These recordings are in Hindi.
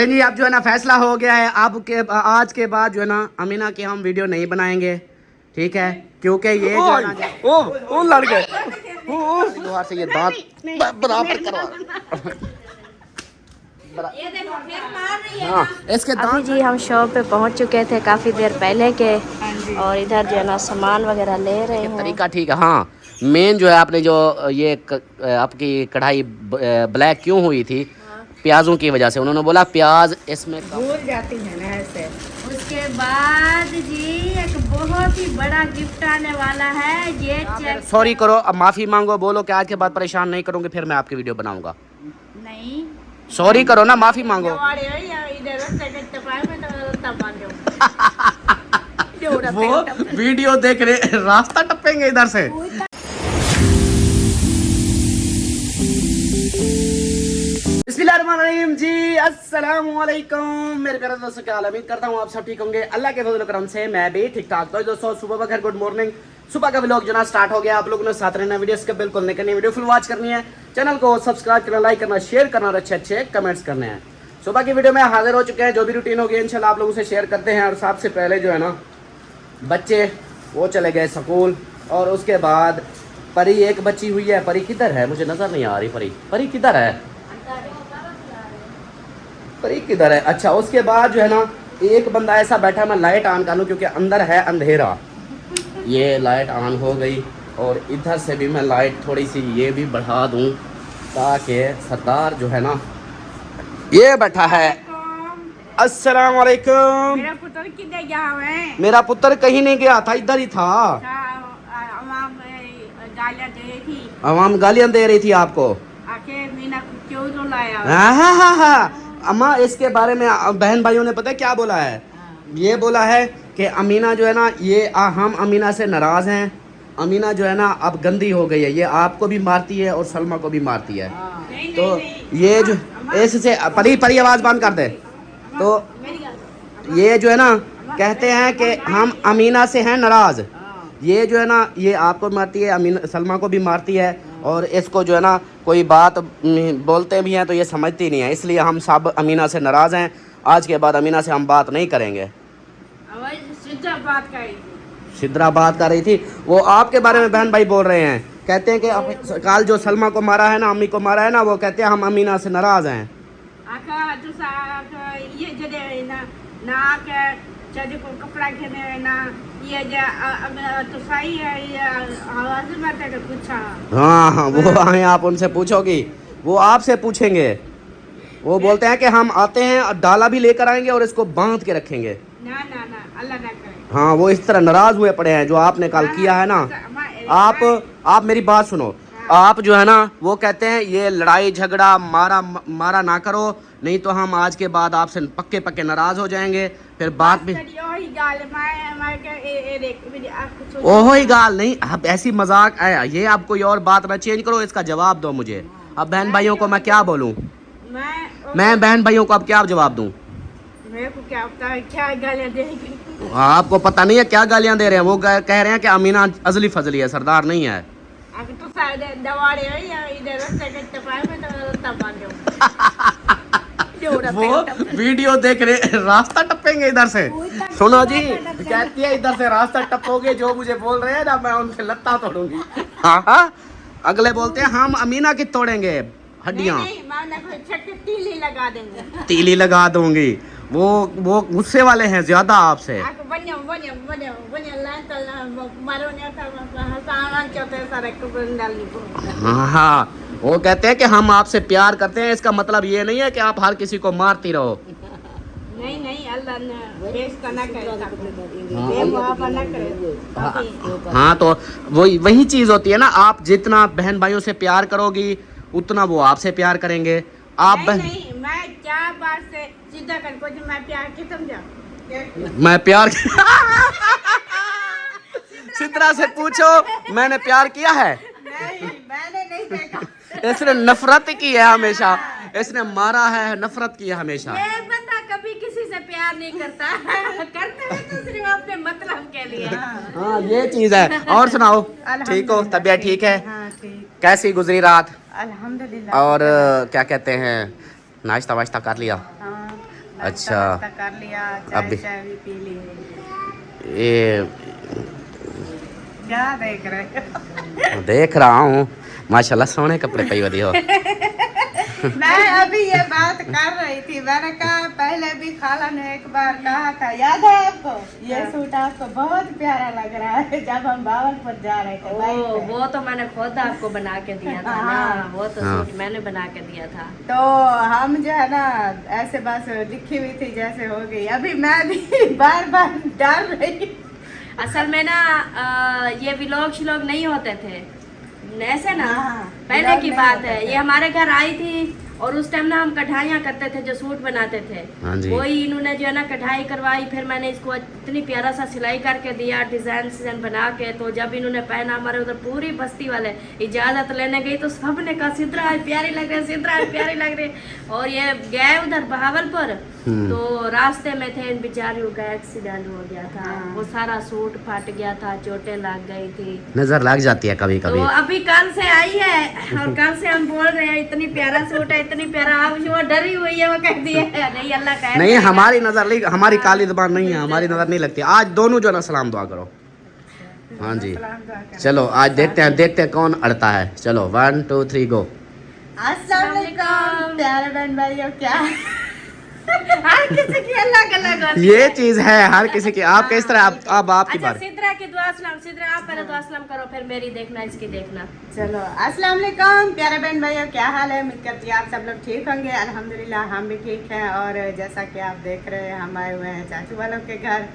जी अब जो है ना फैसला हो गया है, अब के आज के बाद जो है ना अमीना की हम वीडियो नहीं बनाएंगे, ठीक है? क्योंकि ये जो है ना ओ लड़ गए लोहार से ये दांत बराबर करवा। हाँ इसके अभी जी हम शॉप पे पहुंच चुके थे काफ़ी देर पहले के, और इधर जो है ना सामान वगैरह ले रहे हैं। तरीका ठीक है। हाँ मेन जो है आपने जो ये आपकी कढ़ाई ब्लैक क्यों हुई थी? प्याजों की वजह से। उन्होंने बोला प्याज इसमें भूल जाती है ना ऐसे। उसके बाद जी एक बहुत ही बड़ा गिफ्ट आने वाला है, ये चेक। सॉरी करो, अब माफी मांगो, बोलो कि आज के बाद परेशान नहीं करूंगी, फिर मैं आपकी वीडियो बनाऊंगा। नहीं सॉरी करो ना, माफी मांगो। वो वीडियो देख रहे, रास्ता टपेंगे इधर से। बिस्मिल्लाहिर्रहमानिर्रहीम जी, अस्सलाम वालेकुम मेरे प्यारे दोस्तों, क्या हाल है? उम्मीद करता हूँ आप सब ठीक होंगे। अल्लाह के फजल करम से मैं भी ठीक ठाक। तो दोस्तों सुबह बखैर, गुड मॉर्निंग। सुबह का व्लॉग जो ना स्टार्ट हो गया। आप लोगों ने साथ रहना, वीडियो के बिल्कुल नहीं करनी, वीडियो फुल वॉच करनी है, चैनल को सब्सक्राइब करना, लाइक करना, शेयर करना और अच्छे अच्छे कमेंट्स करने हैं। सुबह की वीडियो में हाजिर हो चुके हैं, जो भी रूटीन होगी इंशाल्लाह आप लोगों से शेयर करते हैं। और सबसे पहले जो है ना बच्चे वो चले गए स्कूल, और उसके बाद परी एक बच्ची हुई है। परी किधर है? मुझे नजर नहीं आ रही। परी किधर है? परी किधर है? अच्छा, उसके बाद जो है ना एक बंदा ऐसा बैठा, मैं लाइट ऑन कर लूँ क्योंकि अंदर है अंधेरा। ये लाइट ऑन हो गई, और इधर से भी मैं लाइट थोड़ी सी ये भी बढ़ा दूँ ताकि सरदार जो है ना ये बैठा है। अस्सलाम वालेकुम। मेरा पुत्र किधर गया है? मेरा पुत्र कहीं नहीं गया था, इधर ही था। गालियां दे रही थी। अवाम गालियां दे रही थी आपको? आखिर मीना को क्यों रुलाया? हाँ। अम्मा इसके बारे में बहन भाइयों ने पता है क्या बोला है? ये बोला है कि अमीना जो है ना ये हम अमीना से नाराज़ हैं। अमीना जो है ना अब गंदी हो गई है, ये आपको भी मारती है और सलमा को भी मारती है। तो ये जो इससे परी आवाज़ बंद कर दे। तो ये जो है ना कहते हैं कि हम अमीना से हैं नाराज़। ये जो है ना ये आपको मारती है, अमीना सलमा को भी मारती है, और इसको जो है ना कोई बात बोलते भी हैं तो ये समझती नहीं है। इसलिए हम सब अमीना से नाराज़ हैं। आज के बाद अमीना से हम बात नहीं करेंगे। सिद्रा बात कर रही थी, वो आपके बारे में बहन भाई बोल रहे हैं। कहते हैं कि कल जो सलमा को मारा है ना, अम्मी को मारा है ना, वो कहते हैं हम अमीना से नाराज़ हैं। कपड़ा खेने ना ये तो सही है, ये आवाज मत कर पूछा। हाँ वो आए, आप उनसे पूछोगी, वो आपसे पूछेंगे। वो बोलते हैं कि हम आते हैं और डाला भी लेकर आएंगे और इसको बांध के रखेंगे। ना अल्लाह ना करे। हाँ वो इस तरह नाराज हुए पड़े हैं जो आपने कल किया है ना। आप मेरी बात सुनो। आप जो है ना वो कहते हैं ये लड़ाई झगड़ा मारा ना करो, नहीं तो हम आज के बाद आपसे पक्के नाराज हो जाएंगे। फिर बात भी ओहो ही गाल नहीं, अब ऐसी मजाक आया ये। आप कोई और बात ना चेंज करो, इसका जवाब दो मुझे। अब बहन भाइयों को मैं क्या बोलूं? मैं बहन भाइयों को अब क्या जवाब दूं? मेरे को क्या पता है क्या गालियां देगी? आपको पता नहीं है क्या गालियां दे रहे हैं? वो कह रहे हैं कि अमीना अजली फजली है, सरदार नहीं है। तो वो वीडियो देख रहे, रास्ता टपेंगे इधर से। सुनो जी, कहती है इधर से रास्ता टपोगे, जो मुझे बोल रहे हैं ना मैं उनसे लत्ता तोड़ूंगी। हाँ अगले बोलते हैं हम अमीना की तोड़ेंगे हड्डियाँ। तीली लगा देंगे। तीली लगा दूंगी। वो गुस्से वाले हैं ज्यादा आपसे। हाँ वो कहते हैं कि हम आपसे प्यार करते हैं, इसका मतलब ये नहीं है कि आप हर किसी को मारती रहो। नहीं अल्लाह ने बेइज्जत ना करे। हाँ तो वही चीज होती है ना, आप जितना बहन भाइयों से प्यार करोगी उतना वो आपसे प्यार करेंगे। आप नहीं मैं क्या बात से सीधा कर को मैं प्यार की समझा। मैं प्यार सिद्रा से पूछो मैंने प्यार किया है? नहीं मैंने नहीं देखा। इसने नफरत की है हमेशा, इसने मारा है, नफरत की है हमेशा। ये बंदा कभी किसी से प्यार नहीं करता करता है तो सिर्फ अपने मतलब के लिए। हाँ ये चीज है। और सुनाओ, ठीक हो? तबीयत ठीक है? हाँ ठीक। कैसी गुजरी रात? अल्हम्दुलिल्लाह। और क्या कहते हैं, नाश्ता वाश्ता कर लिया? हाँ अच्छा नाश्ता कर लिया, चाय अभी चाय भी पी ली। ये क्या देख रहे हो? देख रहा हूँ माशाल्लाह सोने कपड़े पई वधी हो। मैं अभी ये बात कर रही थी, मैंने कहा पहले भी खाला ने एक बार कहा था, याद है आपको? ये सूट आपको बहुत प्यारा लग रहा है जब हम भावलपुर जा रहे थे बाइक ओ, पे। वो तो मैंने खुद आपको बना के दिया था ना, वो तो हाँ। सूट मैंने बना के दिया था। तो हम जो है ना ऐसे बस लिखी हुई थी जैसे हो गई। अभी मैं भी बार बार डर रही। असल में ना ये व्लॉग शिलॉग नहीं होते थे ऐसे ना, हाँ, पहले vlog की नहीं बात होते है। थे। ये हमारे घर आई थी और उस टाइम ना हम कढ़ाइयाँ करते थे, जो सूट बनाते थे हाँ जी। वही इन्होंने जो है ना कढ़ाई करवाई, फिर मैंने इसको इतनी प्यारा सा सिलाई करके दिया, डिजाइन बना के। तो जब इन्होंने पहना, हमारे उधर पूरी बस्ती वाले इजाजत लेने गई तो सबने कहा सिद्रा प्यारी लग रही, सिद्रा प्यारी लग रही। और ये गए उधर बहावलपुर, तो रास्ते में थे, इन बेचारियों का एक्सीडेंट हो गया था। वो सारा सूट फट गया था, चोटें लग गई थी। नजर लग जाती है कभी तो कभी। अभी कल से आई है और कल से हम बोल रहे हैं इतनी प्यारा सूट है, इतनी प्यारा। अब वो डरी हुई है, वो कहती है नहीं अल्लाह का नहीं हमारी नजर नहीं, हमारी काली जबान नहीं है, हमारी नजर नहीं लगती। आज दोनों जो है ना सलाम दुआ करो। हाँ जी चलो आज देखते हैं कौन अड़ता है। चलो 1 2 3 गो। अस्सलाम वालेकुम प्यारे बहन भाइयों, क्या हर किसी की अलग अलग होती ये है। चीज है हर किसी की। आप किस तरह अब आपकी अच्छा बारी। सिद्रा की दुआ सलाम। सिद्रा आप पहले दुआ सलाम करो, फिर मेरी देखना, इसकी देखना। चलो अस्सलाम वालेकुम प्यारे बहन भाइयों, क्या हाल है? उम्मीद करती हूँ आप सब लोग ठीक होंगे। अल्हम्दुलिल्लाह हम भी ठीक हैं। और जैसा कि आप देख रहे हैं हम आए हुए हैं चाचू वालों के घर।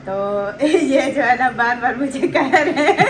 तो ये जो है ना बार बार मुझे कह रहे हैं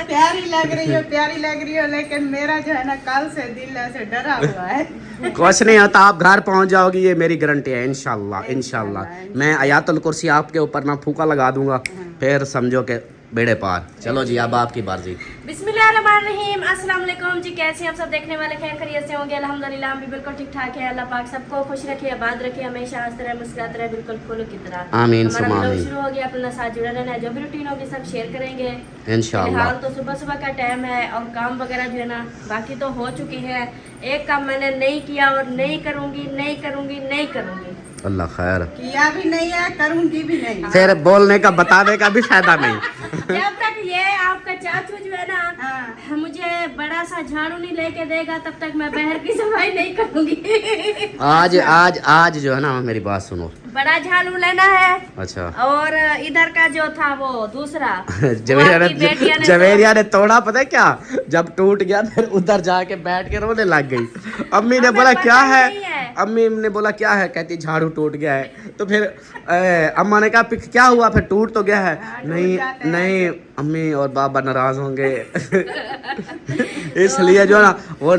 प्यारी लग रही हो, लेकिन मेरा जो है ना कल से दिल ऐसे डरा हुआ है। कुछ नहीं होता, आप घर पहुंच जाओगी, ये मेरी गारंटी है। इंशाल्लाह मैं आयातुल कुर्सी आपके ऊपर ना फूका लगा दूंगा, फिर समझो कि बेड़े पार। चलो जी अब आपकी बारी। बिस्मिल्लाहिर्रहमानिर्रहीम। अस्सलाम वालेकुम जी, कैसे हैं आप सब? देखने वाले खैर खैरियत से होंगे? अल्हम्दुलिल्लाह हम भी बिल्कुल ठीक ठाक है। अल्लाह पाक सबको खुश रखे, आबाद रखे, हमेशा हंसते रहे, मुस्कुराते रहे, बिल्कुल फूलों की तरह। आमीन हमारा सुमा व्लॉग आमीन। शुरू हो गया, अपना साथ जुड़ा रहना है। जो भी रूटीन होगी सब शेयर करेंगे इंशाल्लाह। फिलहाल तो सुबह सुबह का टाइम है और काम वगैरह जो है ना बाकी तो हो चुकी है। एक काम मैंने नहीं किया और नहीं करूँगी। अल्लाह खैर। किया भी नहीं है, करूंगी भी नहीं। फिर बोलने का बताने का भी फायदा नहीं। जब तक ये आपका चाचू जो है ना हाँ। मुझे बड़ा सा झाड़ू नहीं लेके देगा तब तक मैं बहर की सफाई नहीं करूंगी। आज जो है ना मेरी बात सुनो। बड़ा झाड़ू लेना है। अच्छा और इधर का जो था वो दूसरा जवेरिया जवेरिया ने तोड़ा, पता है क्या? जब टूट गया फिर उधर जाके बैठ के रोने लग गई। अम्मी ने हमें बोला पता क्या ही है? नहीं है। अम्मी ने बोला क्या है? कहती झाड़ू टूट गया है। तो फिर अम्मा ने कहा क्या हुआ? फिर टूट तो गया है। नहीं अम्मी और बाबा नाराज होंगे इसलिए जो है ना वो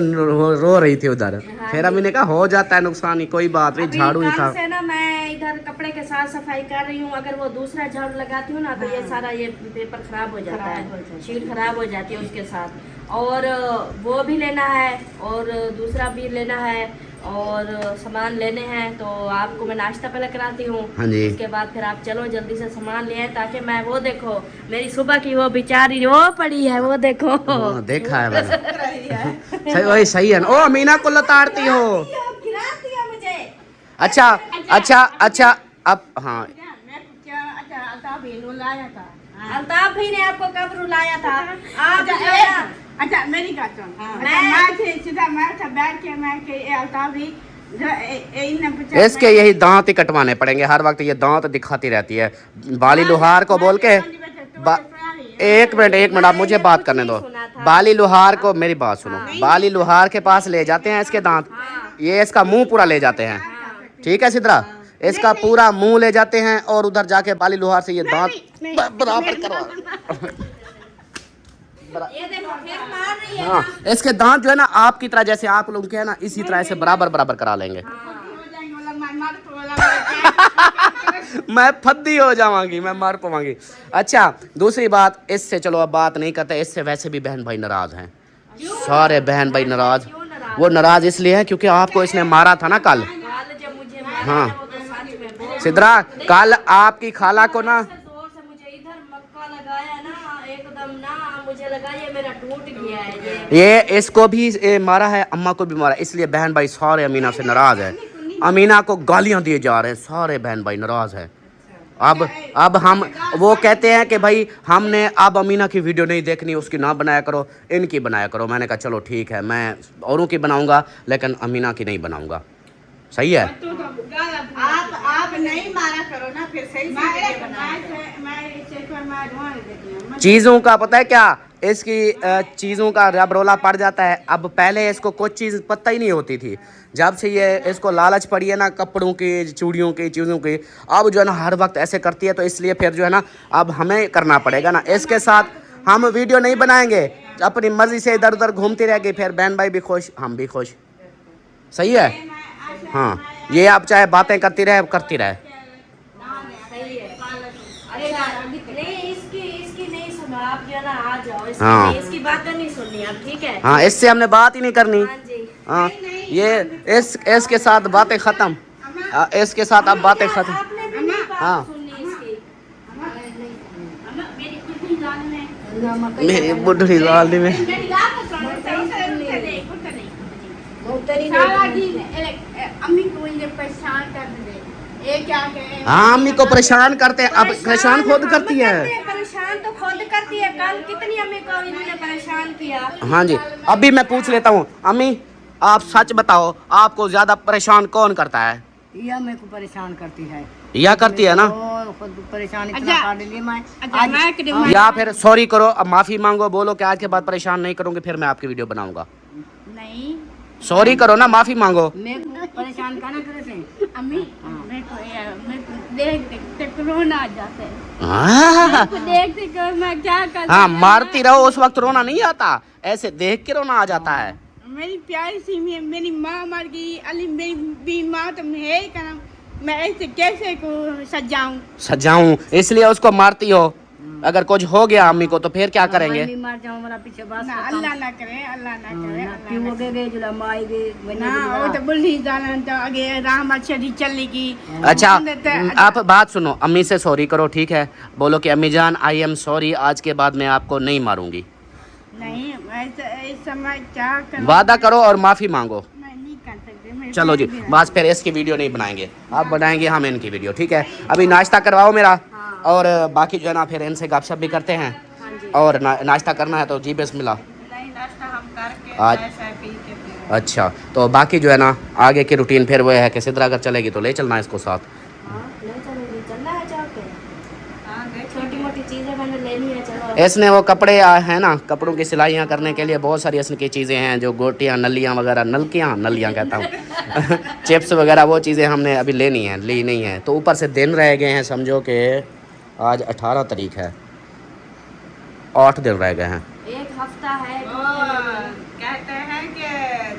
रो रही थी उधर। फिर अम्मी ने कहा हो जाता है नुकसान ही, कोई बात नहीं, झाड़ू ही था। से ना मैं इधर कपड़े के साथ सफाई कर रही हूँ। अगर वो दूसरा झाड़ू लगाती हूँ ना तो ये सारा ये पेपर खराब हो जाता है, शीट खराब हो जाती है उसके साथ। और वो भी लेना है और दूसरा भी लेना है और सामान लेने हैं। तो आपको मैं नाश्ता पहले कराती हूँ, हाँ जी। उसके बाद फिर आप चलो जल्दी से सामान ले आए ताकि मैं वो देखो मेरी सुबह की वो बेचारी वो पड़ी है, वो देखो। हाँ, देखा है मैंने। रही है। सही वही सही है ना। ओ अमीना को लताड़ती हो। गिराती है मुझे। अच्छा अब हाँ अल्ताफ भी लाया था। अल्ताफ भाई ने आपको कब रुलाया था? आप जो है ना अच्छा मेरी बात सुन। बैठ के मैं के अल्ताफ भी इसके यही दांत ही कटवाने पड़ेंगे हर वक्त। ये दांत दिखाती रहती है। बाली लोहार को बोल के एक मिनट आप मुझे बात करने दो। बाली लोहार को मेरी बात सुनो। बाली लोहार के पास ले जाते हैं इसके दांत, ये इसका मुंह पूरा ले जाते हैं। ठीक है सिद्रा, इसका पूरा मुंह ले जाते हैं और उधर जाके बाली लोहार से ये दांत बराबर करवा। ये देखो फिर मार रही है। हाँ इसके दांत जो है ना आपकी तरह, जैसे आप लोग के है ना इसी तरह से बराबर करा लेंगे। मैं फद्दी हो जाऊंगी, मैं मार पाऊंगी। अच्छा दूसरी बात, इससे चलो अब बात नहीं करते, इससे वैसे भी बहन भाई नाराज हैं, सारे बहन भाई नाराज। वो नाराज इसलिए है क्योंकि आपको इसने मारा था ना कल। हाँ सिद्रा कल आपकी खाला को ना जोर से मुझे इधर मक्का लगाया ना, एकदम ना मुझे लगा ये मेरा टूट गया है ये इसको भी मारा है, अम्मा को भी मारा, इसलिए बहन भाई सारे अमीना से नाराज है। अमीना को गालियां दिए जा रहे हैं, सारे बहन भाई नाराज है। अब हम वो कहते हैं कि भाई हमने अब अमीना की वीडियो नहीं देखनी, उसकी ना बनाया करो, इनकी बनाया करो। मैंने कहा चलो ठीक है, मैं औरों की बनाऊंगा लेकिन अमीना की नहीं बनाऊंगा। सही है। आप नहीं मारा करो ना, फिर सही चीज़ों का पता है क्या, इसकी चीज़ों का रब रोला पड़ जाता है। अब पहले इसको कुछ चीज़ पता ही नहीं होती थी, जब से ये इसको लालच पड़ी है ना कपड़ों की, चूड़ियों की, चीज़ों की, अब जो है ना हर वक्त ऐसे करती है। तो इसलिए फिर जो है ना अब हमें करना पड़ेगा ना, इसके साथ हम वीडियो नहीं बनाएंगे, अपनी मर्ज़ी से इधर उधर घूमती रहेगी, फिर बहन भाई भी खुश, हम भी खुश। सही है। हाँ, ये आप चाहे बातें करती रहे। नहीं, इसकी नहीं सुनो आप, जो है ना आ जाओ, हाँ। इसकी बातें नहीं सुननी आप, ठीक है। हाँ, इससे हमने बात ही नहीं करनी। हाँ जी। हाँ, ये इसके साथ बातें खत्म, इसके साथ अब बातें खत्म। आपने भी नहीं बात हाँ। सुननी इसकी। मेरी बुढ़ी लाल में अम्मी को ये परेशान कर दे, ये क्या कहे। हाँ, अम्मी को परेशान करते हैं, अब परेशान खुद करती है। परेशान तो खुद करती है, कल कितनी अम्मी को इन्होंने परेशान किया। हाँ जी, अभी मैं पूछ लेता हूँ, अम्मी आप सच बताओ, आपको ज्यादा परेशान कौन करता है? यह मेरे को परेशान करती है, या करती है ना, और खुद परेशान इतना कर दिली मैं। आज या फिर सॉरी करो, अब माफी मांगो, बोलो कि आज के बाद परेशान नहीं करूंगी, फिर मैं आपकी वीडियो बनाऊंगा। नहीं, सॉरी करो ना, माफी मांगो। मैं परेशान करना करे से अम्मी मेरे को देखते रोना आ जाता है, हाँ, देखते को मैं क्या कर। हाँ, मारती रहो, उस वक्त रोना नहीं आता, ऐसे देख के रोना आ जाता है। मेरी प्यारी सी मेरी माँ मर गई, अली मेरी भी माँ, तो मैं करम, मैं ऐसे कैसे को सजाऊं, इसलिए उसको मारती हो। अगर कुछ हो गया अम्मी को तो फिर क्या करेंगे? मैं मर जाऊं, मेरा पीछे बस अल्लाह ना करे, अल्लाह ना करे। क्यों हो गए जुला माई गए ना वो तो बोल नहीं जाना, तो आगे राम अच्छी चलेगी। अच्छा, आप बात सुनो, अम्मी से सॉरी करो, ठीक है? बोलो कि अम्मी जान आई एम सॉरी, आज के बाद मैं आपको नहीं मारूंगी। नहीं ऐसा मैं क्या कर, वादा करो और माफी मांगो। मैं नहीं कर सकती। चलो जी, बस फिर इसकी वीडियो नहीं बनाएंगे, आप बनाएंगे हम इनकी वीडियो, ठीक है? अभी नाश्ता करवाओ मेरा, और बाकी जो है ना फिर इनसे गपशप भी करते हैं। और नाश्ता करना है तो जी बिस्मिल्लाह। नहीं नाश्ता हम करके आज चाय पी के फिर। अच्छा, तो बाकी जो है ना आगे की रूटीन फिर वो है कि सिद्रा अगर चलेगी तो ले चलना इसको साथ। चलना है चाहते हैं, हाँ, छोटी मोटी चीजें मैंने लेनी है, चलो। इसने वो कपड़े है ना, कपड़ों की सिलाइयाँ करने के लिए बहुत सारी इसकी चीज़ें हैं, जो गोटियाँ, नलियाँ वगैरह, नलियाँ कहता हूँ चिप्स वगैरह, वो चीज़ें हमने अभी लेनी है, ली नहीं है। तो ऊपर से दिन रह गए हैं, समझो कि आज 18 तारीख है, 8 दिन रह गए हैं। एक हफ्ता है। कहते हैं कि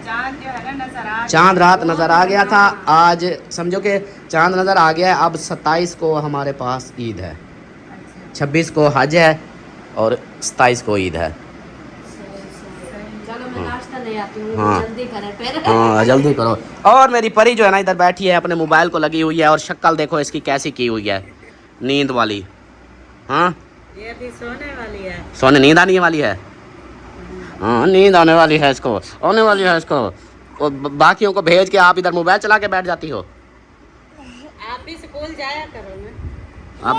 चांद जो है ना नजर आ, चांद रात नज़र आ गया था, आज समझो कि चांद नज़र आ गया है। अब 27 को हमारे पास ईद है, 26 को हज है और 27 को ईद है। चलो मैं नाश्ता ले आती हूँ, हाँ। जल्दी करें फिर। हाँ, जल्दी करो। और मेरी परी जो है ना इधर बैठी है, अपने मोबाइल को लगी हुई है, और शक्ल देखो इसकी कैसी की हुई है, नींद वाली। हाँ, ये भी सोने वाली है। सोने नींद आने वाली है। हाँ, नींद आने वाली है इसको, आने वाली है इसको। और बाकियों को भेज के आप इधर मोबाइल चला के बैठ जाती हो। आप भी स्कूल जाया करो ना। आप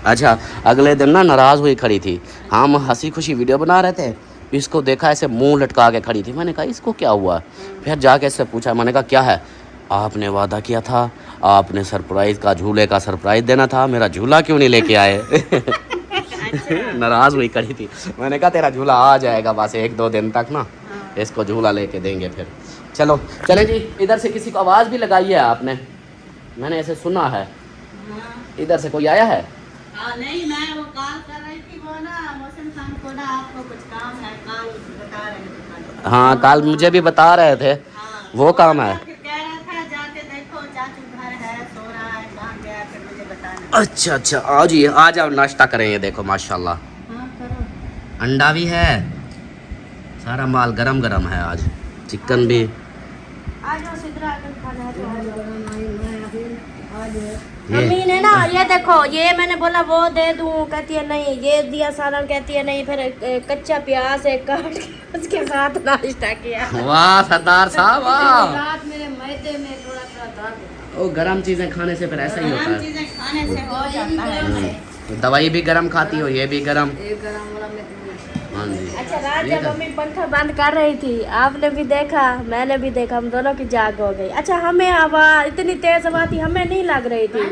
अच्छा, अगले दिन ना नाराज़ हुई खड़ी थी, हम हंसी खुशी वीडियो बना रहे थे, इसको देखा ऐसे मुंह लटका के खड़ी थी। मैंने कहा इसको क्या हुआ? फिर जाके इससे पूछा, मैंने कहा क्या है? आपने वादा किया था, आपने सरप्राइज़ का, झूले का सरप्राइज़ देना था, मेरा झूला क्यों नहीं लेके आए? नाराज़ हुई खड़ी थी। मैंने कहा तेरा झूला आ जाएगा बस 1-2 दिन तक ना, इसको झूला लेके देंगे फिर। चलो चलें जी, इधर से किसी को आवाज़ भी लगाई है आपने? मैंने ऐसे सुना है, इधर से कोई आया है? नहीं, मैं वो कॉल कर रही थी, वो ना मौसम खान को ना आपको कुछ काम है, कॉल बता रहे थे। हाँ, कल मुझे भी बता रहे थे, वो काम है। फिर कह रहा था जाके देखो चाचू घर है, सो रहा है, कहाँ गया, फिर मुझे बताना। अच्छा अच्छा, आओ जी, आ जाओ, नाश्ता करें। ये देखो माशाल्लाह, हाँ करो। अंडा भी है, सारा माल गरम गरम है आज, चिकन भी। आ जाओ सिद्रा, अगर खाना है तो आ जाओ। अम्मी ने ना ये देखो, ये मैंने बोला वो दे दूं, कहती है नहीं। ये दिया सालन, कहती है नहीं। फिर कच्चा प्याज है काट के उसके साथ नाश्ता किया। वाह सरदार साहब वाह। रात मेरे मैदे में थोड़ा सा दर्द। वो गरम चीजें खाने से फिर ऐसा ही होता है। चीजें खाने से हो जाता है। दवाई भी गरम खाती हो, ये भी गरम। एक गरम वाला में हाँ जी। अच्छा, रात जब मम्मी पंखा बंद कर रही थी, आपने भी देखा, मैंने भी देखा, हम दोनों की जाग हो गई। अच्छा, हमें हवा इतनी तेज हवा थी, हमें नहीं लग रही थी।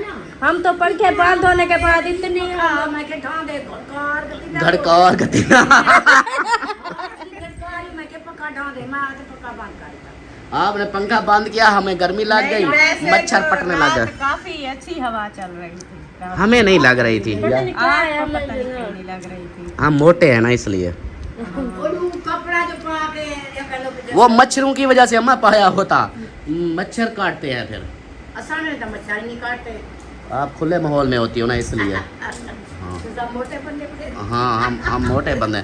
हम तो पंखे बंद होने के बाद इतनी घड़कार गति आपने पंखा बंद किया, हमें गर्मी लग गई, वैसे मच्छर तो पटने लग रात गए। काफी अच्छी हवा चल रही थी। हमें नहीं लग रही थी, आपको पता नहीं क्यों नहीं लग रही थी। हम मोटे हैं ना इसलिए। कपड़ा जो पा के वो मच्छरों की वजह से हमें पाया होता, मच्छर काटते हैं फिर। असल में तो मच्छर नहीं काटते, आप खुले माहौल में होती हो ना इसलिए। सब मोटे बंदे पड़े। हाँ, हम मोटे बंदे।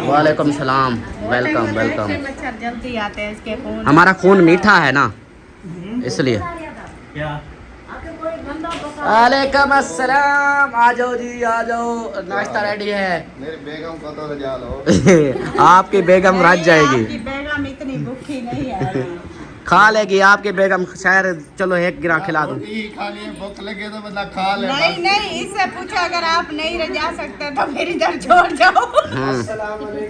वालेकुम सलाम, वेलकम वेलकम। मच्छर जल्दी आते हैं, इसके खून हमारा खून मीठा है ना इसलिए। वालेकुम अस्सलाम, आ जाओ जी आ जाओ, नाश्ता रेडी है। मेरी बेगम को तो रजा लो। आपकी बेगम रज जाएगी, आपकी बेगम इतनी भूखी नहीं है। खा लेगी आपकी बेगम शायद। चलो एक गिरा खिला दूं। रोटी खानी है, भूख लगे तो मतलब खा ले। नहीं नहीं, इससे पूछो अगर आप नहीं रजा सकते तो फिर इधर छोड़ जाओ।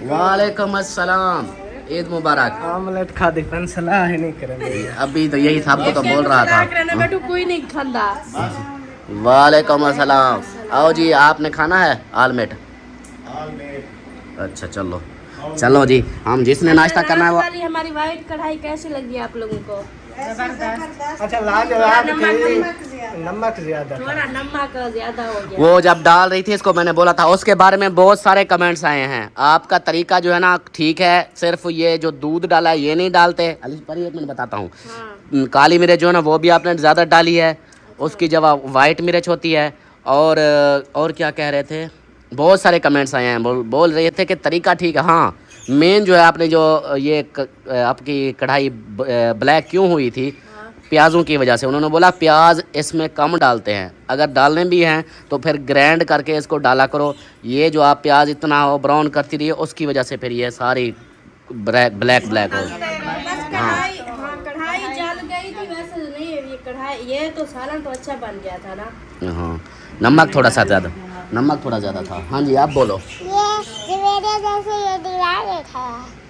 वालेकुम अस्सलाम, ईद मुबारक। आमलेट खा दी, पण सलाह ही नहीं करेंगे। अभी तो यही था, आपको तो बोल रहा था। बेटू कोई नहीं खांदा। वालेकुम अस्सलाम। आओ जी, आपने खाना है आलमेट? अच्छा चलो चलो जी, हम जिसने नाश्ता करना है वो। वाली हमारी वाइट कढ़ाई कैसी लगी आप लोगों को? अच्छा लाजवाब थी, नमक ज्यादा था। थोड़ा नमक ज्यादा हो गया। वो जब डाल रही थी इसको, मैंने बोला था, उसके बारे में बहुत सारे कमेंट्स आए हैं। आपका तरीका जो है ना ठीक है, सिर्फ ये जो दूध डाला है ये नहीं डालते। अली पर एक मिनट बताता हूँ। हाँ। काली मिर्च जो है ना वो भी आपने ज़्यादा डाली है, उसकी जगह वाइट मिर्च होती है। और क्या कह रहे थे, बहुत सारे कमेंट्स आए हैं, बोल रहे थे कि तरीका ठीक है। हाँ, मेन जो है आपने जो ये आपकी कढ़ाई ब्लैक क्यों हुई थी, प्याज़ों की वजह से। उन्होंने बोला प्याज इसमें कम डालते हैं, अगर डालने भी हैं तो फिर ग्राइंड करके इसको डाला करो। ये जो आप प्याज इतना ब्राउन करती रही है उसकी वजह से फिर ये सारी ब्लैक हो गई। कढ़ाई जल गई थी, वैसे नहीं ये कढ़ाई, ये तो सालन तो अच्छा बन गया था ना। हाँ, नमक थोड़ा ज़्यादा था। हाँ जी, आप बोलो।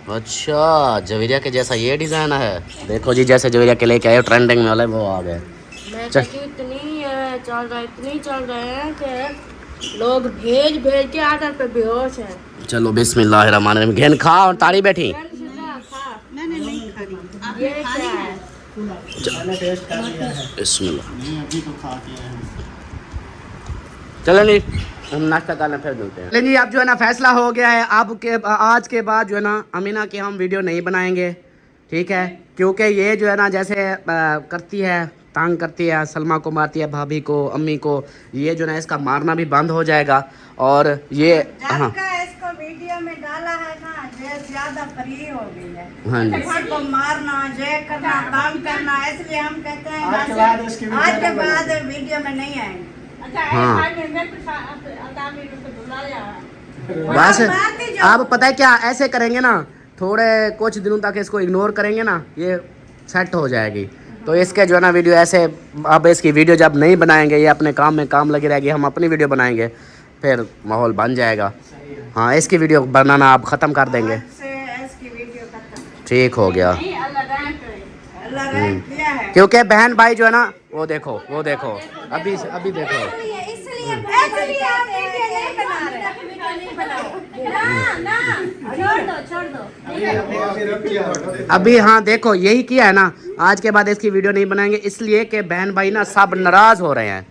अच्छा, जवेरिया के जैसा ये डिज़ाइन है। देखो जी, जैसे जवेरिया के लेके आए ट्रेंडिंग में वाले वो आ गए। मैं कहती हूँ इतनी चल रहे हैं कि लोग भेज के आर्डर पे बेहोश हैं। चलो बिस्मिल्लाहिर्रहमानिर्रहीम, घेन खा और ताड़ी बैठी। नहीं खानी। ये क्या है? बिस्मिल्लाह। चलो नहीं, हम नाश्ता करना फिर मिलते हैं। लेकिन अब जो है ना फैसला हो गया है, अब के आज के बाद जो है ना अमीना की हम वीडियो नहीं बनाएंगे, ठीक है? क्योंकि ये जो है ना जैसे करती है, तंग करती है, सलमा को मारती है, भाभी को, अम्मी को, ये जो ना इसका मारना भी बंद हो जाएगा। और ये हाँ इसको वीडियो में डाला है ना, ये ज्यादा फ्री हो गई है। हाँ जी, किसी को मारना, जे करना, काम करना, इसलिए हम कहते हैं आज के बाद इसकी वीडियो आज के नहीं बाद वीडियो में नहीं आएंगे। हाँ बस। अब पता है क्या, ऐसे करेंगे ना, थोड़े कुछ दिनों तक इसको इग्नोर करेंगे ना, ये सेट हो जाएगी। तो इसके जो है ना वीडियो ऐसे, अब इसकी वीडियो जब नहीं बनाएंगे, ये अपने काम में काम लगी रहेगी, हम अपनी वीडियो बनाएंगे, फिर माहौल बन जाएगा। हाँ, इसकी वीडियो बनाना आप ख़त्म कर देंगे। इसकी वीडियो खत्म। ठीक हो गया। अल्लाह रहम किया है। क्योंकि बहन भाई जो है ना, वो देखो अभी देखो। इसलिए आप वीडियो नहीं बना रहे। छोड़ दो। अभी हाँ देखो, यही किया है ना। आज के बाद इसकी वीडियो नहीं बनाएंगे इसलिए कि बहन भाई ना सब नाराज़ हो रहे हैं।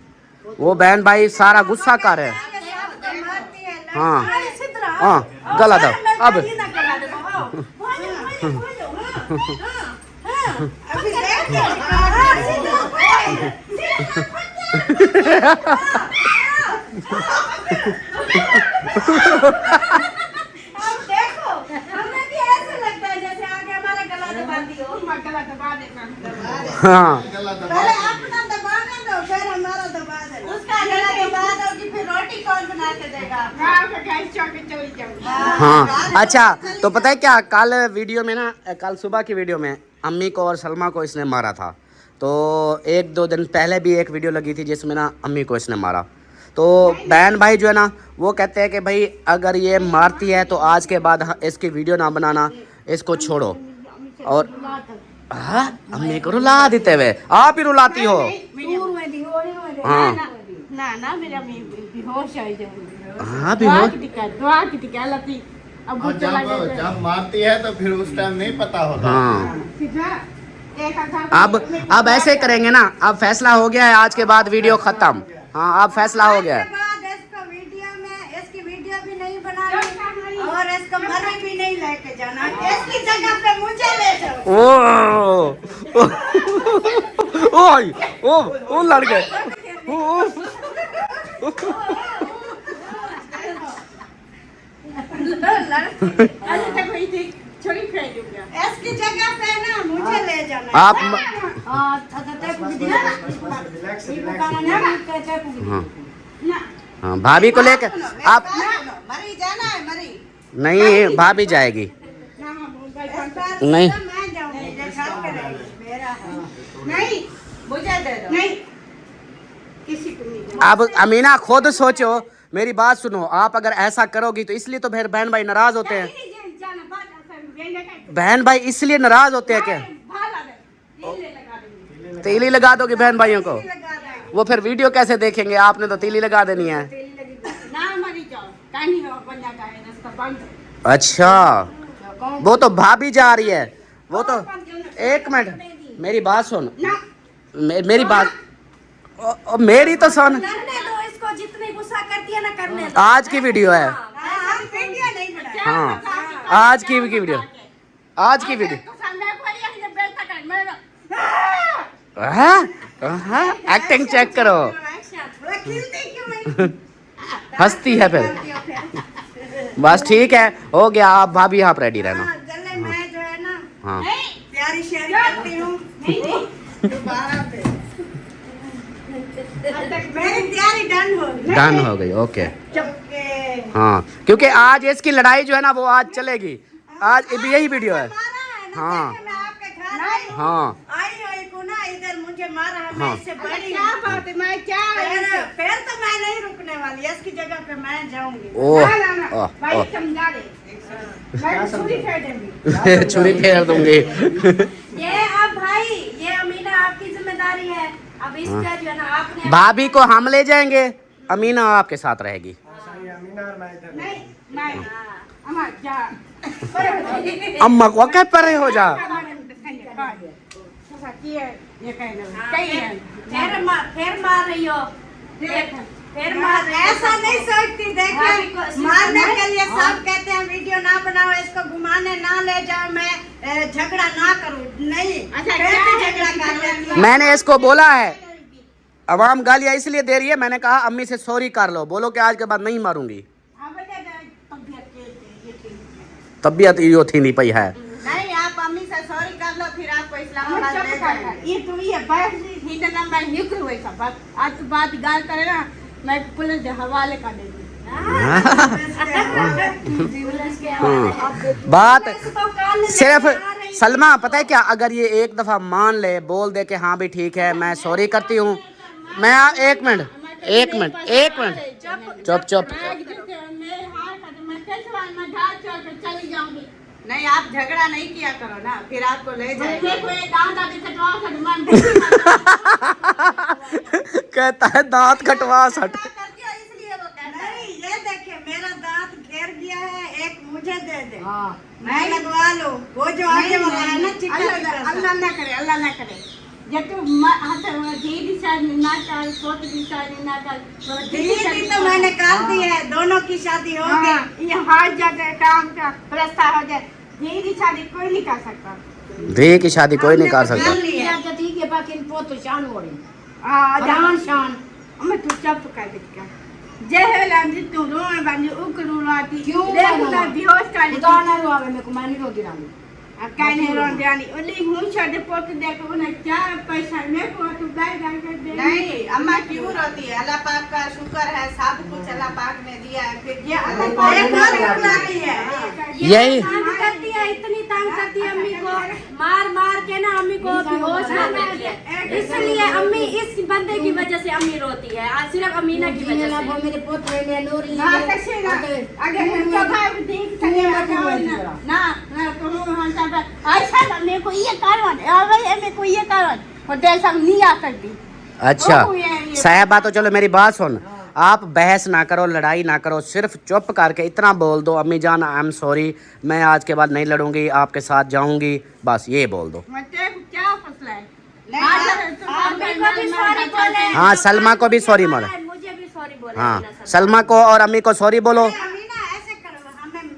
वो बहन भाई सारा गुस्सा कर रहे हैं। हाँ गला दो अब। देखो, हमें भी ऐसा लगता है जैसे आगे हमारा गला दबा दियो। हाँ पहले अपना दबाने दो, हाँ अच्छा, तो पता है क्या, कल वीडियो में ना, कल सुबह की वीडियो में अम्मी को और सलमा को इसने मारा था। तो 1-2 दिन पहले भी एक वीडियो लगी थी जिसमें ना अम्मी को इसने मारा। तो बहन भाई जो है ना वो कहते हैं कि भाई अगर ये मारती है तो आज के बाद इसकी वीडियो ना बनाना, इसको छोड़ो। और हाँ, अम्मी को रुला देते हुए आप ही रुलाती हो। हाँ ना ना मेरा बेहोश हो जाऊंगी। हाँ बेहोश। दुआ की टिका लती अब और जब मारती है तो फिर उस टाइम नहीं पता होता। हाँ अब ऐसे करेंगे ना, अब फैसला हो गया है, आज के बाद वीडियो खत्म। हाँ अब फैसला हो गया है। इसको वीडियो में इसकी वीडियो भी नहीं बनानी और इसको मरे भी नहीं लेके जाना, इसकी जगह पे मुझे ले जाओ। ओ लड़ गए। इसकी जगह पे ना मुझे ले जाना। आप हाँ भाभी को लेकर आप मरी जाना है, मरी नहीं, भाभी जाएगी नहीं। मैं जाऊंगी घर पे रहेगी, मेरा है। नहीं मुझे दे दो। नहीं किसी को नहीं। अब अमीना खुद सोचो, मेरी बात सुनो, आप अगर ऐसा करोगी तो इसलिए तो फिर बहन भाई नाराज होते हैं। बहन भाई इसलिए नाराज होते हैं क्या? तीली लगा दोगे बहन भाइयों को? वो फिर वीडियो कैसे देखेंगे? आपने तो तीली लगा देनी है। अच्छा वो तो भाभी जा रही है, वो तो एक मिनट मेरी बात सुन, मेरी बात मेरी तो सुन। करने दो इसको, जितने गुस्सा करती है ना करने दो। आज की वीडियो है। हाँ आज की वीडियो, आज की वीडियो। एक्टिंग चेक करो। हंसती है फिर। बस ठीक है, हो गया। आप भाभी आप रेडी रहना। गले में जो है ना हाँ प्यारी शेरी करती हूँ दोबारा पे। मेरी तैयारी डन हो गई। ओके हाँ, क्योंकि आज इसकी लड़ाई जो है ना वो आज चलेगी। आज यही वीडियो है। हाँ हाँ आई को ना इधर मुझे मारा है। हाँ। मैं इससे बड़ी क्या बात है, मैं क्या फिर तो मैं नहीं रुकने वाली, इसकी जगह पे मैं जाऊंगी। ओह समझा दे, मैं छुरी फेर दूंगी। ये अब भाई, ये अमीना आपकी जिम्मेदारी है। अब इसका जो है ना आपने भाभी को हम ले जाएंगे, अमीना आपके साथ रहेगी। अम्मा को क्या परे हो जा। फिर मार रही हो, फिर मार। ऐसा नहीं सोचती, देखिए मारने के लिए सब कहते हैं वीडियो ना बनाओ, इसको घुमाने ना ले जाओ, मैं झगड़ा ना करूं। नहीं फिर भी झगड़ा कर लेती हूं। मैंने इसको बोला है, अवाम गालियां इसलिए दे रही है, मैंने कहा अम्मी से सॉरी कर लो, बोलो कि आज के बाद नहीं मारूंगी। तबीयत यो थी नहीं पई है। नहीं आप अम्मी से सॉरी कर लो, फिर आपको इस्लामाबाद ले जाएंगे। ये तो ये बस ही ना मैं निकल हुई का बस आज तो बात गाल करे ना, मैं पुलिस के हवाले कर देगी। बात सिर्फ सलमा, पता है क्या, अगर ये एक दफा मान ले, बोल दे कि हाँ भी ठीक है मैं सॉरी करती हूँ, मैं एक मिनट चुप। नहीं आप झगड़ा नहीं किया करो ना, फिर आपको ले जाएंगे। कहता है दांत कटवा सट। इसलिए वो कहता है। नहीं ये देखिए मेरा दांत घेर गया है, एक मुझे दे दे। मैं लगवा लो, वो जो आगे वाला है ना चिकन। अल्लाह ना करे जब तू दीदी शादी ना कर, छोटी शादी ना कर। दीदी तो मैंने कर दी है, दोनों की शादी हो गई। ये हाथ जाते काम का प्रस्ताव हो जाए, दीदी शादी कोई नहीं कर सकता। धी की शादी कोई नहीं कर सकता। शान मैं तू चुप कर देगा जय लांदी तू रोए बांधी उकरू लाती क्यों बेहोश कर दी। तो ना रोवे, मैं को मानी रोगी रानी कहीं नहीं रोन जानी ओली घूम छोड़ पोत दे को ना क्या पैसा मेरे को तू गाय गाय कर दे नहीं अम्मा क्यों रोती है? अल्लाह पाक का शुक्र है, सब कुछ अल्लाह पाक ने दिया है। फिर ये अल्लाह पाक ने बुलाती है। यही तंग करती है, इतनी तंग करती है अम्मी को, मार मार के ना अम्मी को बेहोश कर देती है। इसलिए अम्मी इस बंदे की वजह से अम्मी रोती है, आज सिर्फ अमीना की वजह से। मेरे पोते ने नूरी हाँ कैसे ना अगर हम तो भाई देख सके ना ना तुम हम सब अच्छा मेरे को ये कारवन भाई मेरे को ये कारवन और जैसा नहीं आ सकती। अच्छा साहबा, तो चलो मेरी बात सुन, आप बहस ना करो, लड़ाई ना करो, सिर्फ चुप करके इतना बोल दो, अम्मी जान आई एम सॉरी, मैं आज के बाद नहीं लड़ूंगी, आपके साथ जाऊंगी, बस ये बोल दो। मतलब क्या फसला है? अम्मी को भी सॉरी बोले। हाँ सलमा को भी सॉरी बोले। मुझे भी सॉरी बोले। हाँ सलमा को और अम्मी को सॉरी बोलो।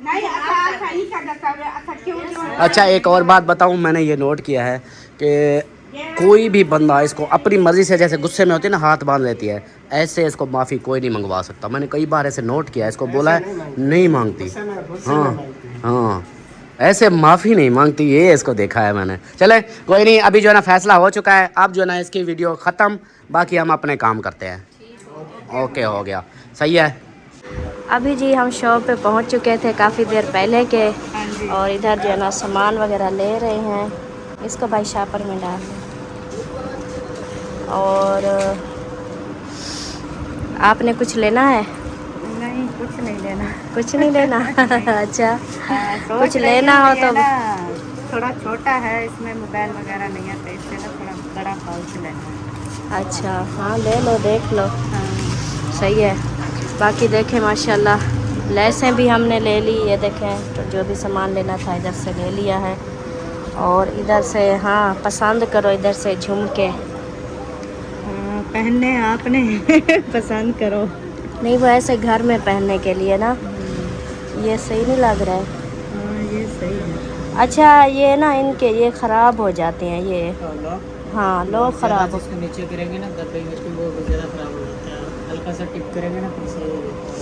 नहीं अच्छा नहीं करता अच्छा क्यों? अच्छा एक और बात बताऊं, मैंने ये नोट किया है कि कोई भी बंदा इसको अपनी मर्जी से, जैसे गुस्से में होती है ना हाथ बांध लेती है, ऐसे इसको माफ़ी कोई नहीं मंगवा सकता। मैंने कई बार ऐसे नोट किया है, इसको बोला है नहीं मांगती। हाँ हाँ ऐसे माफ़ी नहीं मांगती, ये इसको देखा है मैंने। चले कोई नहीं, अभी जो है ना फैसला हो चुका है, अब जो है ना इसकी वीडियो ख़त्म, बाकी हम अपने काम करते हैं। ओके हो गया, सही है। अभी जी हम शॉप पे पहुंच चुके थे काफ़ी देर पहले के, और इधर जो है ना सामान वगैरह ले रहे हैं। इसको भाई शापर में डाल दें। और आपने कुछ लेना है? नहीं कुछ नहीं लेना। कुछ नहीं लेना अच्छा कुछ लेना हो तो थोड़ा छोटा है, इसमें मोबाइल वगैरह नहीं है, तो इससे ना थोड़ा बड़ा पाउच लेना है। अच्छा हाँ ले लो, देख लो। सही है। बाकी देखें माशाल्लाह लेसें भी हमने ले ली, ये देखें तो जो भी सामान लेना था इधर से ले लिया है। और इधर से हाँ पसंद करो, इधर से झुमके पहनने आपने पसंद करो। नहीं वो ऐसे घर में पहनने के लिए ना, ये सही नहीं लग रहा है। ये सही है। अच्छा ये ना इनके ये ख़राब हो जाते हैं ये, हाँ लो ख़राब हो। इसको नीचे करेंगे ना दबे तो वो ज़्यादा खराब हो जाता है, हल्का सा टिप करेंगे ना फिर सही हो जाता है।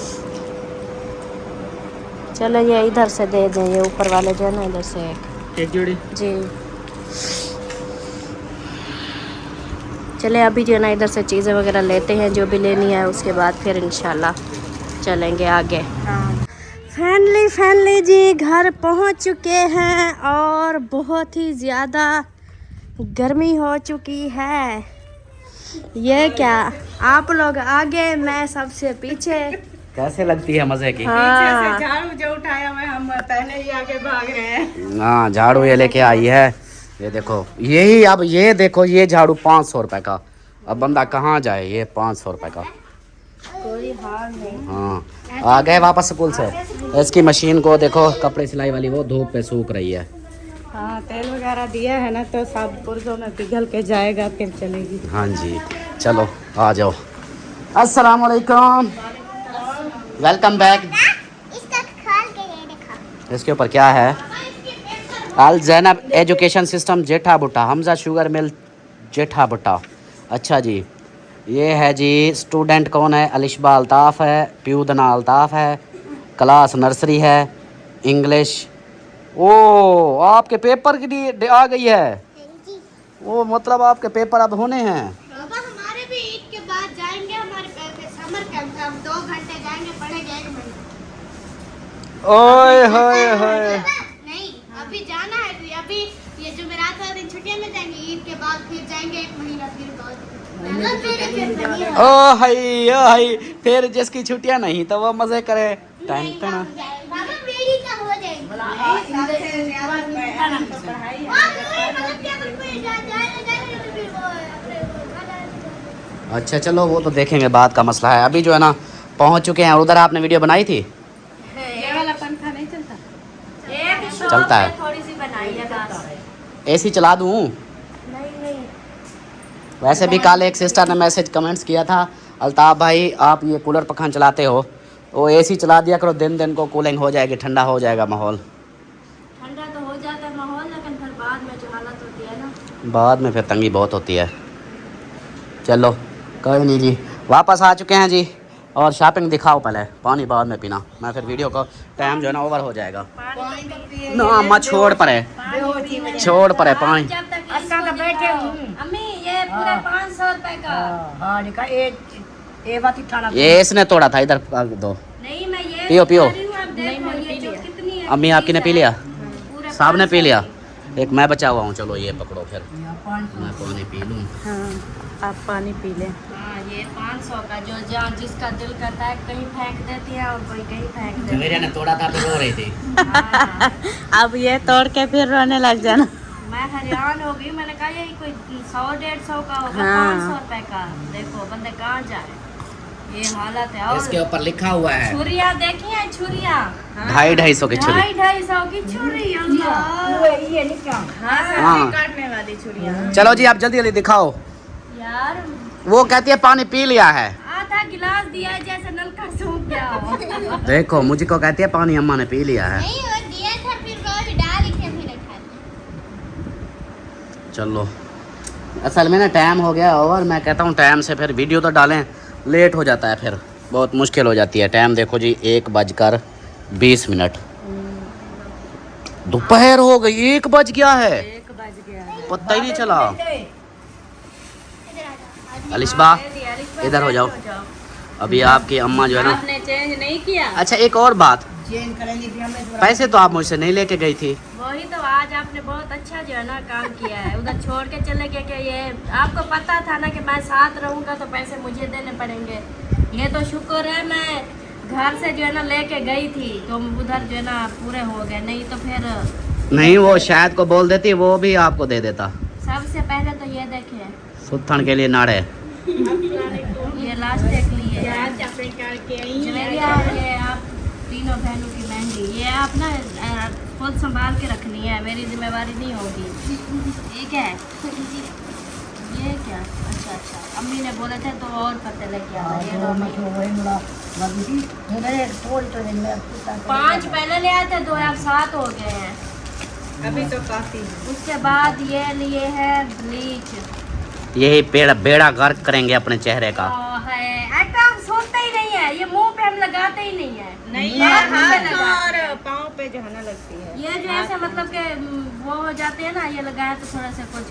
चलो ये इधर से दे दें, ये ऊपर वाले जो है ना इधर से एक जोड़ी जी। चले अभी जो है ना इधर से चीज़ें वगैरह लेते हैं जो भी लेनी है, उसके बाद फिर इंशाल्लाह चलेंगे आगे। फैनली जी घर पहुंच चुके हैं और बहुत ही ज़्यादा गर्मी हो चुकी है। ये क्या आप लोग आगे, मैं सबसे पीछे। कैसे लगती है मज़े की? हाँ झाड़ू जो उठाया हुआ हम पहले ही आगे भाग रहे हैं। हाँ झाड़ू ये लेके आई है, ये देखो यही। अब ये देखो ये झाड़ू 500 रुपये का, अब बंदा कहाँ जाए, ये 500 रुपये का। कोई हाल नहीं। हाँ आ गए वापस स्कूल से। इसकी मशीन को देखो, कपड़े सिलाई वाली, वो धूप पे सूख रही है। हाँ तेल वगैरह दिया है ना, तो सब पुर्जों में पिघल के जाएगा, फिर चलेगी। हाँ जी चलो आ जाओ। अस्सलाम वालेकुम, वेलकम बैक। इसके ऊपर क्या है? अल जैनब एजुकेशन सिस्टम जेठा बुट्टा, हमजा शुगर मिल जेठा बुट्टा। अच्छा जी, ये है जी स्टूडेंट कौन है? अलिशबा अल्ताफ़ है, प्यूदना अल्ताफ़ है, क्लास नर्सरी है, इंग्लिश। ओ आपके पेपर की लिए आ गई है? वो मतलब आपके पेपर अब होने हैं? बाबा हमारे भी ईद के बाद जाएंगे, हमारे समर कैंप है, हम 2 घंटे जाएंगे, पढ़ेंगे 1 महीना। ओए होए होए, नहीं अभी जाना है, अभी ये जो मेरा था दिन छुट्टियां में जाएंगे, ईद के बाद फिर जाएंगे 1 महीना फिर बाद। ओ हाई फिर जिसकी छुट्टियां नहीं तो वो मजे करे। बाबा मेरी का हो जाएगी। अच्छा चलो वो तो देखेंगे, बात का मसला है। अभी जो है ना पहुंच चुके हैं। उधर आपने वीडियो बनाई थी? ये वाला पंखा नहीं चलता? चलता है। थोड़ी सी बनाई है बस। एसी चला दूं? नहीं वैसे भी कल एक सिस्टर ने मैसेज कमेंट्स किया था, अल्ताफ़ भाई आप ये कूलर पंखा चलाते हो, वो एसी चला दिया करो, दिन को कूलिंग हो जाएगी, ठंडा हो जाएगा माहौल। ठंडा तो हो जाता है माहौल, लेकिन फिर बाद में जो हालत होती है ना, बाद में फिर तंगी बहुत होती है। चलो कोई नहीं जी, वापस आ चुके हैं जी। और शॉपिंग दिखाओ पहले, पानी बाद में पीना, मैं फिर वीडियो का टाइम जो है ना ओवर हो जाएगा। ना अम्मा छोड़ पर है। थी मुझे। छोड़ पर है पानी। जब तक अस्का का बैठे हूँ। अम्मी ये पूरे 500 रुपए का। हाँ लिखा ए बात थाना। ये इसने तोड़ा था, इधर दो। नहीं मैं ये पियो, पियो। बता रही हूँ, आप देखो ये जो कितनी है। अम्मी आपकी ने पी लिया, पूरे साहब ने 500 पी लिया, की। एक मैं बचा हुआ हूँ। चलो ये पकड़ो फिर, मैं पानी पी लूँ। हाँ आप पानी पी लें। हाँ ये 500 का जो जहाँ जिसका दिल करता है कहीं फेंक देती है और कोई कहीं फेंक देती है। जवेरिया ने तोड़ा था तो रो रही थी। हाँ, अब ये तोड़ के फिर रोने लग जाना। मैं हैरान हो गई, मैंने कहा ये कोई 100-150 का होगा, हाँ। 500 रुपए का। देखो बंदे कहाँ जाए, ये हालत है। और इसके ऊपर लिखा हुआ है छुरिया देखी है, छुरिया 250-250 की छुरी। 250 की छुरी। अल्लाह। ये नहीं क्या हाँ काटने वाली छुरियाँ। चलो जी आप जल्दी जल्दी दिखाओ। यार वो कहती है पानी पी लिया है। आधा गिलास दिया है जैसे नलका सूख गया हो। देखो मुझको कहती है पानी अम्मा ने पी लिया है। नहीं वो दिया था फिर वो भी डाल के फिर खा लिया। चलो असल में ना टाइम हो गया और मैं कहता हूँ टाइम से फिर वीडियो तो डालें, लेट हो जाता है फिर बहुत मुश्किल हो जाती है। टाइम देखो जी 1:20। दोपहर हो गई, 1 बज गया है, 1 बज गया है। पता ही नहीं चला। इधर आ जा। अलिशबा इधर हो जाओ। अभी आपकी अम्मा जो है ना, आपने चेंज नहीं किया। अच्छा एक और बात, चेंज करेंगे फिर हमें पैसे तो आप मुझसे नहीं लेके गई थी। वही तो आज आपने बहुत अच्छा जो है ना काम किया है। उधर छोड़ के चले गए कि ये आपको पता था ना कि मैं साथ रहूँगा तो पैसे मुझे देने पड़ेंगे। ये तो शुक्र है मैं घर से जो है ना लेके गई थी तो उधर जो है ना पूरे हो गए, नहीं तो फिर नहीं वो शायद को बोल देती, वो भी आपको दे देता। सबसे पहले तो ये देखे सुथन के लिए नाड़े। ये लास्ट देख लिए जवेरिया, ये आप तीनों बहनों की मेहंदी, ये आप ना खुद संभाल के रखनी है, मेरी जिम्मेवारी नहीं होगी। ठीक है ये क्या, अच्छा अच्छा अम्मी ने बोले थे तो और पत्ते लेके आ ये लो अम्मी। 5 पहले ले आए थे, 2 अब 7 हो गए हैं। अभी तो काफी। उसके बाद ये लिए है ब्लीच। यही बेड़ा गर्क करेंगे अपने चेहरे का। है ऐसा हम सोचते ही नहीं है, ये मुंह पे हम लगाते ही नहीं है। नहीं हाथ है पे हाथ लगाते और पाँव पे जो है ना लगती है। ये जो ऐसे मतलब के वो हो जाते हैं ना, ये लगाया तो थोड़ा सा कुछ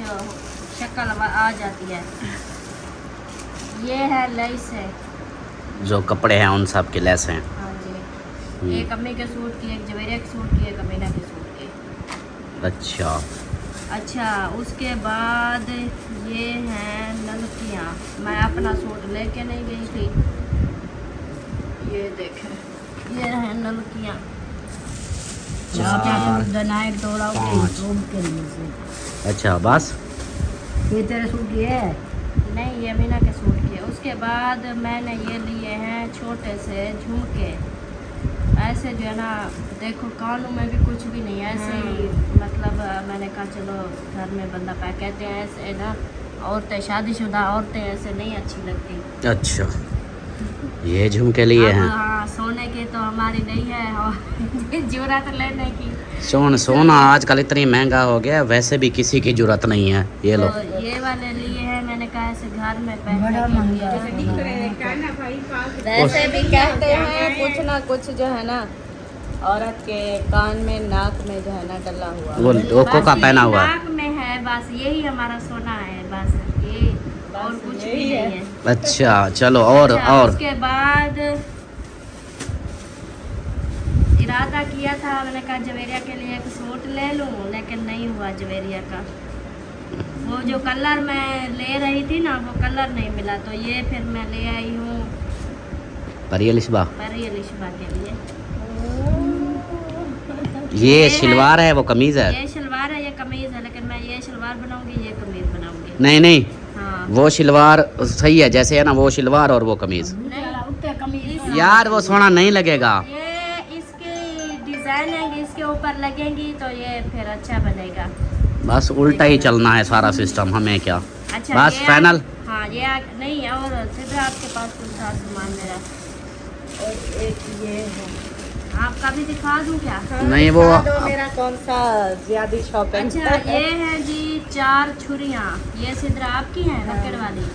शक्ल आ जाती है। ये है लेस है। जो कपड़े हैं उन सब की लेस हैं। हाँ जी, एक अम्मी के सूट की, एक जवेरिया के सूट की, एक अमीना के सूट की। अच्छा अच्छा उसके बाद ये हैं नलकियाँ। मैं अपना सूट लेके नहीं गई थी। ये देखें ये हैं नलकियाँ। 4 नाइट दौड़ा 5। अच्छा बस ये तेरे सूट की है? नहीं ये अमीना के सूट की है। उसके बाद मैंने ये लिए हैं छोटे से झुमके, ऐसे जो है ना देखो कानों में भी कुछ भी नहीं है, ऐसे ही मतलब मैंने कहा चलो घर में बंदा पा कहते हैं ऐसे ना औरतें, शादीशुदा औरतें ऐसे नहीं अच्छी लगती। अच्छा ये झुमके लिए अब हैं। हाँ सोने की तो हमारी नहीं है और जरूरत लेने की। सोना आजकल इतनी महंगा हो गया, वैसे भी किसी की जरूरत नहीं है। ये लो तो ये वाले लिए हैं, मैंने कहा ऐसे घर में पहनने के लिए। वैसे भी कहते हैं कुछ ना कुछ जो है ना औरत के कान में, नाक में जो है ना डला हुआ। वो लोको का बस पहना यही हुआ है। नाक में है, बस यही हमारा सोना है, बस ये और कुछ भी नहीं है। अच्छा चलो और अच्छा, और उसके बाद इरादा किया था, मैंने कहा जवेरिया के लिए एक सूट ले लूं, लेकिन नहीं हुआ जवेरिया का। वो जो कलर मैं ले रही थी ना वो कलर नहीं मिला, तो ये फिर मैं ले आई हूँ परियलिशबा। परी अलिशबा के लिए। ये शलवार है वो कमीज है। ये शलवार है, ये कमीज है, लेकिन मैं ये शलवार बनाऊंगी, ये कमीज बनाऊंगी। नहीं नहीं हाँ वो शलवार सही है, जैसे है ना वो शलवार और वो कमीज। नहीं यार वो सोना नहीं लगेगा। ये इसकी डिजाइन है, इसके ऊपर लगेंगी तो ये फिर अच्छा बनेगा। बस उल्टा ही चलना है सारा सिस्टम, हमें क्या। अच्छा बस ये फाइनल। हाँ ये नहीं और सीधा आपके पास कुछ था सामान मेरा, और एक ये है, आपका भी दिखा दूं क्या? नहीं वो मेरा कौन सा ज्यादा शॉपिंग। अच्छा ये है जी 4 छुरियाँ। ये सिद्रा आपकी है लक्कड़ वाली,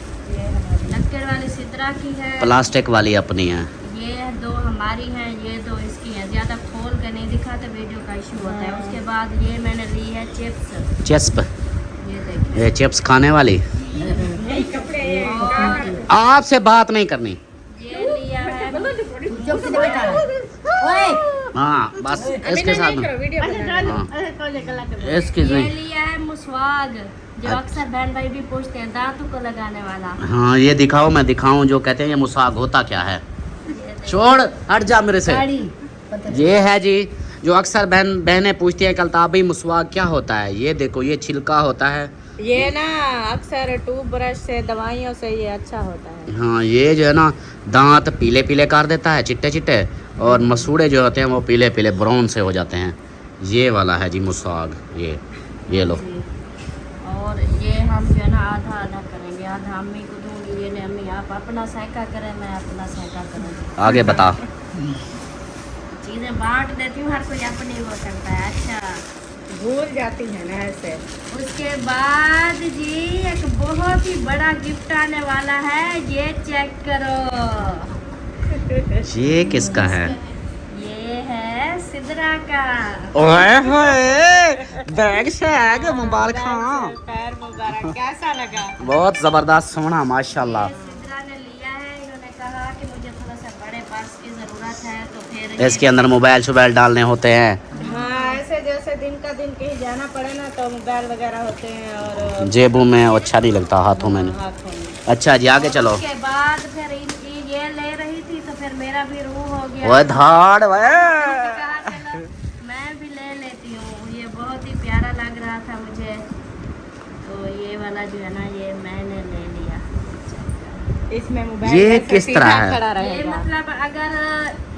लक्कड़ वाली सिद्रा की है। प्लास्टिक वाली अपनी है। ये 2 हमारी हैं, ये 2 इसकी हैं। ज़्यादा खोल कर नहीं दिखाते, वीडियो का इशू होता है। उसके बाद ये मैंने ली है चिप्स, चिप्स, ये देखिए। ये चिप्स खाने वाली। और आपसे बात नहीं करनी। ये लिया है, हाँ बस इसके साथ हाँ, इसकी ये नहीं। लिया है मुस्वाग, जो अक्सर बहन भाई भी पूछते हैं, दांतों को लगाने वाला। हाँ ये दिखाओ, मैं दिखाऊं जो कहते हैं ये मुसाग होता क्या है। ये देखिए। छोड़ हट जा मेरे से। ये है जी जो अक्सर बहनें पूछती हैं, कल ताबी मुसवाक क्या होता है। ये देखो ये छिलका होता है। ये ना अक्सर टूथ ब्रश से, दवाइयों से ये अच्छा होता है। हाँ ये जो है ना दांत पीले पीले कर देता है, चिट्टे चिट्टे, और मसूड़े जो होते हैं वो पीले पीले ब्राउन से हो जाते हैं। ये वाला है जी मुसाग, ये लो। और ये हम जो है ना आधा आधा करेंगे, आधा अम्मी को दूंगी। ये ले अम्मी, आप अपना सहका करें, मैं अपना सहका करूँ। आगे बता। चीज़ें बांट देती हूँ, हर कोई अपनी वो करता है। अच्छा, भूल जाती है ना ऐसे। उसके बाद जी एक बहुत ही बड़ा गिफ्ट आने वाला है, ये चेक करो। ये किसका है? ये है सिद्रा का। ओए होए बैग शैग मुबारक खां। पैर मुबारक, कैसा लगा? बहुत जबरदस्त सोना माशाल्लाह। ये सिद्रा ने लिया है, इन्होंने कहा कि मुझे थोड़ा सा बड़े पर्स की ज़रूरत है, तो फिर इसके अंदर मोबाइल शोबाइल डालने होते हैं। हाँ, ऐसे जैसे दिन का दिन कहीं जाना पड़े ना तो मोबाइल वगैरह होते हैं और जेबों में अच्छा नहीं लगता, हाथों में नहीं। हाथों में। अच्छा जी आगे चलो। उसके बाद फिर इनकी ये ले रही थी, तो फिर मेरा भी रूह हो गया। ओए धाड़ ओए। कहा चलो मैं भी ले लेती हूँ, ये बहुत ही प्यारा लग रहा था मुझे, तो ये वाला जो है ना ये मैंने ले लिया। इसमें मोबाइल ये ऐसे किस सीधा तरह है? खड़ा ये रहेगा। मतलब अगर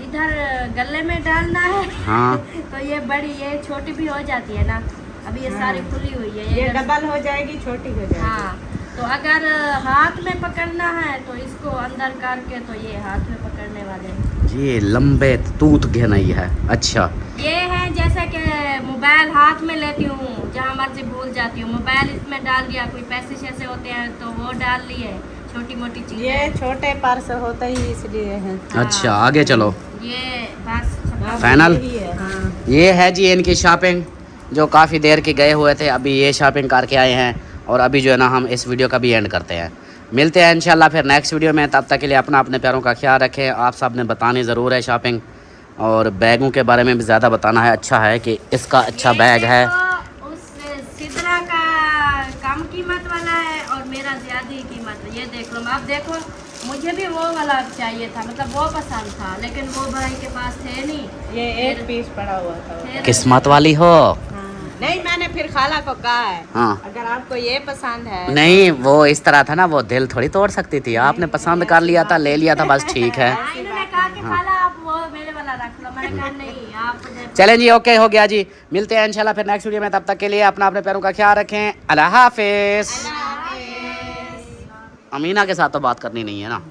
इधर गले में डालना है हाँ तो ये बड़ी, ये छोटी भी हो जाती है ना। अभी ये सारी खुली हुई है, ये इधर- डबल हो जाएगी, छोटी हो जाएगी। हाँ, तो अगर हाथ में पकड़ना है तो इसको अंदर करके, तो ये हाथ में पकड़ने वाले। ये लंबे तूत घनाई है। अच्छा ये है जैसे कि मोबाइल हाथ में लेती हूँ, जहाँ मर्जी भूल जाती हूँ, मोबाइल इसमें डाल दिया, कोई पैसे शैसे होते हैं तो वो डाल लिए, छोटी मोटी ये चीजें। छोटे पर्स होते ही इसलिए है। अच्छा आगे चलो। ये बस हाँ, फाइनल? यही है। हाँ। ये है जी इनकी शॉपिंग, जो काफ़ी देर के गए हुए थे, अभी ये शॉपिंग करके आए हैं। और अभी जो है ना हम इस वीडियो का भी एंड करते हैं। मिलते हैं इंशाल्लाह फिर नेक्स्ट वीडियो में। तब तक के लिए अपने प्यारों का ख्याल रखें। आप सब ने बतानी ज़रूर है शॉपिंग, और बैगों के बारे में भी ज़्यादा बताना है। अच्छा है कि इसका अच्छा ये बैग है। देखो, उस सिद्रा का कम कीमत वाला है और मेरा ज़्यादा कीमत है। ये देख लो, आप देखो, मुझे भी वो वाला चाहिए था, मतलब वो पसंद था, लेकिन वो भाई के पास थे नहीं। ये एक पीस पड़ा हुआ था। फिर- किस्मत वाली हो। नहीं, मैंने फिर खाला को कहा है, हाँ अगर आपको ये पसंद है। नहीं, वो इस तरह था ना, वो दिल थोड़ी तोड़ सकती थी। आपने पसंद कर लिया था, ले लिया था, बस ठीक है। हाँ, इन्होंने कहा कि खाला आप वो मेरे वाला रख लो, मैंने कहा नहीं आप चलें जी, ओके हो गया जी। मिलते हैं इंशाल्लाह फिर नेक्स्ट वीडियो में। तब तक के लिए अपने प्यारों का ख्याल रखें। अल्लाह हाफिज़। अमीना के साथ तो बात करनी नहीं है ना।